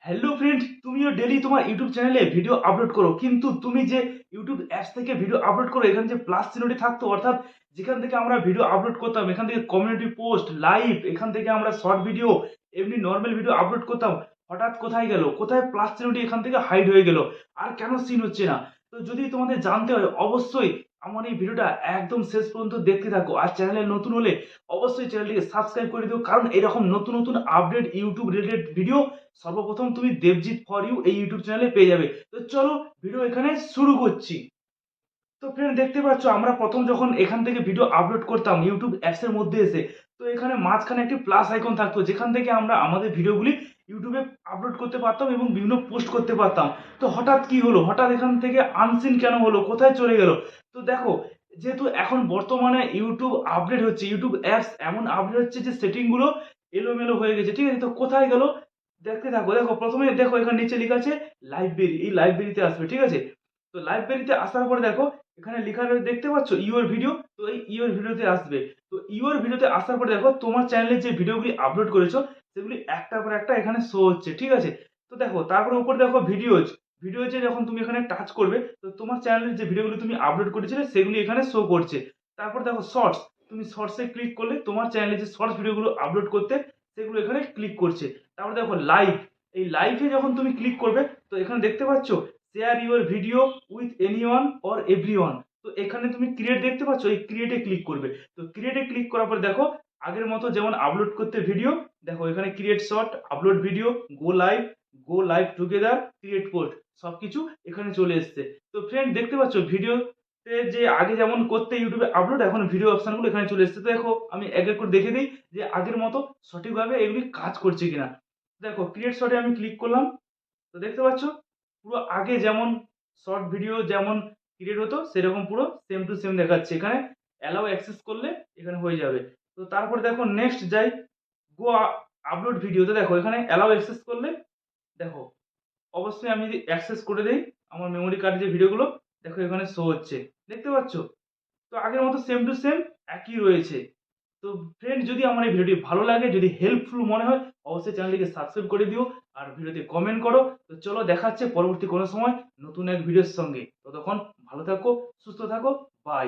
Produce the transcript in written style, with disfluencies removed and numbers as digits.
Hello friend, তুমিও daily তোমার YouTube চ্যানেলে ভিডিও আপলোড করো, কিন্তু তুমি যে ইউটিউব অ্যাপস থেকে ভিডিও আপলোড করো এখানে যে প্লাস চিহ্নটি থাকতো, অর্থাৎ যেখান থেকে আমরা ভিডিও আপলোড করতাম, এখান থেকে কমিউনিটি পোস্ট, লাইভ, এখান থেকে আমরা শর্ট ভিডিও, এমনি নর্মাল ভিডিও আপলোড করতাম, হঠাৎ কোথায় গেল? কোথায় প্লাস চিহ্নটি এখান থেকে হাইড হয়ে গেল? আর কেন সিন হচ্ছে না? তো যদি তোমাদের জানতে হয় অবশ্যই আমার এই ভিডিওটা একদম শেষ পর্যন্ত দেখতে থাকো। আর চ্যানেলে নতুন হলে অবশ্যই চ্যানেলটিকে সাবস্ক্রাইব করে দিও, কারণ এরকম নতুন নতুন আপডেট ইউটিউব রিলেটেড ভিডিও সর্বপ্রথম তুমি দেবজিৎ ফর ইউ এই ইউটিউব চ্যানেলে পেয়ে যাবে। তো চলো ভিডিও এখানে শুরু করছি। তো ফ্রেন্ড, দেখতে পাচ্ছ আমরা প্রথম যখন এখান থেকে ভিডিও আপলোড করতাম ইউটিউব অ্যাপস এর মধ্যে এসে, তো এখানে মাঝখানে একটি প্লাস আইকন থাকতো যেখান থেকে আমরা আমাদের ভিডিওগুলি ইউটিউবে আপলোড করতে পারতাম এবং বিভিন্ন পোস্ট করতে পারতাম। তো হঠাৎ কি হলো? হঠাৎ এখান থেকে আনসিন কেন হলো? কোথায় চলে গেল? তো দেখো, যেহেতু এখন বর্তমানে ইউটিউব আপডেট হচ্ছে, ইউটিউব অ্যাপস এমন আপডেট হচ্ছে যে সেটিং গুলো এলোমেলো হয়ে গেছে, ঠিক আছে? তো কোথায় গেল দেখতে থাকো। দেখো, প্রথমে দেখো এখানে নিচে লেখা আছে লাইব্রেরি, এই লাইব্রেরিতে আসবে, ঠিক আছে? তো লাইব্রেরিতে আসার পরে দেখো এখানে লেখা রয়েছে, দেখতে পাচ্ছ ইউর ভিডিও। তো এই ইউর ভিডিওতে আসবে। তো ইউর ভিডিওতে আসার পরে দেখো তোমার চ্যানেলে যে ভিডিওগুলি আপলোড করেছো সেগুলি একটার পর একটা এখানে শো হচ্ছে, ঠিক আছে? তো দেখো তারপরে উপরে দেখো ভিডিওজ, ভিডিওজে যখন তুমি এখানে টাচ করবে তো তোমার চ্যানেলের যে ভিডিওগুলি তুমি আপলোড করেছিলে সেগুলি এখানে শো করছে। তারপর দেখো শর্টস, তুমি শর্টসে ক্লিক করলে তোমার চ্যানেলে যে শর্টস ভিডিওগুলো আপলোড করতে সেগুলো এখানে ক্লিক করছে। তারপর দেখো লাইভ, এই লাইভে যখন তুমি ক্লিক করবে তো এখানে দেখতে পাচ্ছ share your video with anyone or everyone. তো এখানে তুমি ক্রিয়েট দেখতে পাচ্ছ, এই ক্রিয়েটে ক্লিক করবে। তো ক্রিয়েটে ক্লিক করার পর দেখো আগের মতো যেমন আপলোড করতে ভিডিও, দেখো এখানে ক্রিয়েট শর্ট, আপলোড ভিডিও, গো লাইভ টুগেদার, ক্রিয়েট পোস্ট, সবকিছু এখানে চলে এসছে। তো ফ্রেন্ড, দেখতে পাচ্ছ ভিডিওতে যে আগে যেমন করতে ইউটিউবে আপলোড, এখন ভিডিও অপশনগুলো এখানে চলে এসছে। তো দেখো আমি এক এক করে দেখে দিই যে আগের মতো সঠিকভাবে এগুলি কাজ করছে কিনা। দেখো ক্রিয়েট শর্টে আমি ক্লিক করলাম। তো দেখতে পাচ্ছ পুরো আগে যেমন শর্ট ভিডিও যেমন ক্রিয়েট হতো সেরকম পুরো সেম টু সেম দেখাচ্ছে। এখানে অ্যালাউ অ্যাক্সেস করলে এখানে হয়ে যাবে। তো তারপরে দেখো নেক্সট যাই, গো আপলোড ভিডিও। তো দেখো এখানে অ্যালাউ অ্যাক্সেস করলে দেখো অবশ্যই আমি যদি অ্যাক্সেস করে দেই আমার মেমোরি কার্ডে যে ভিডিওগুলো, দেখো এখানে শো হচ্ছে, দেখতে পাচ্ছ? তো আগের মতো সেম টু সেম একই রয়েছে। তো ফ্রেন্ড, যদি আমার এই ভিডিওটি ভালো লাগে, যদি হেল্পফুল মনে হয়, অবশ্যই চ্যানেলটিকে সাবস্ক্রাইব করে দিও আর ভিডিওতে কমেন্ট করো। তো চলো দেখা হচ্ছে পরবর্তী কোনো সময় নতুন এক ভিডিওর সঙ্গে। ততক্ষণ ভালো থাকো, সুস্থ থাকো, বাই।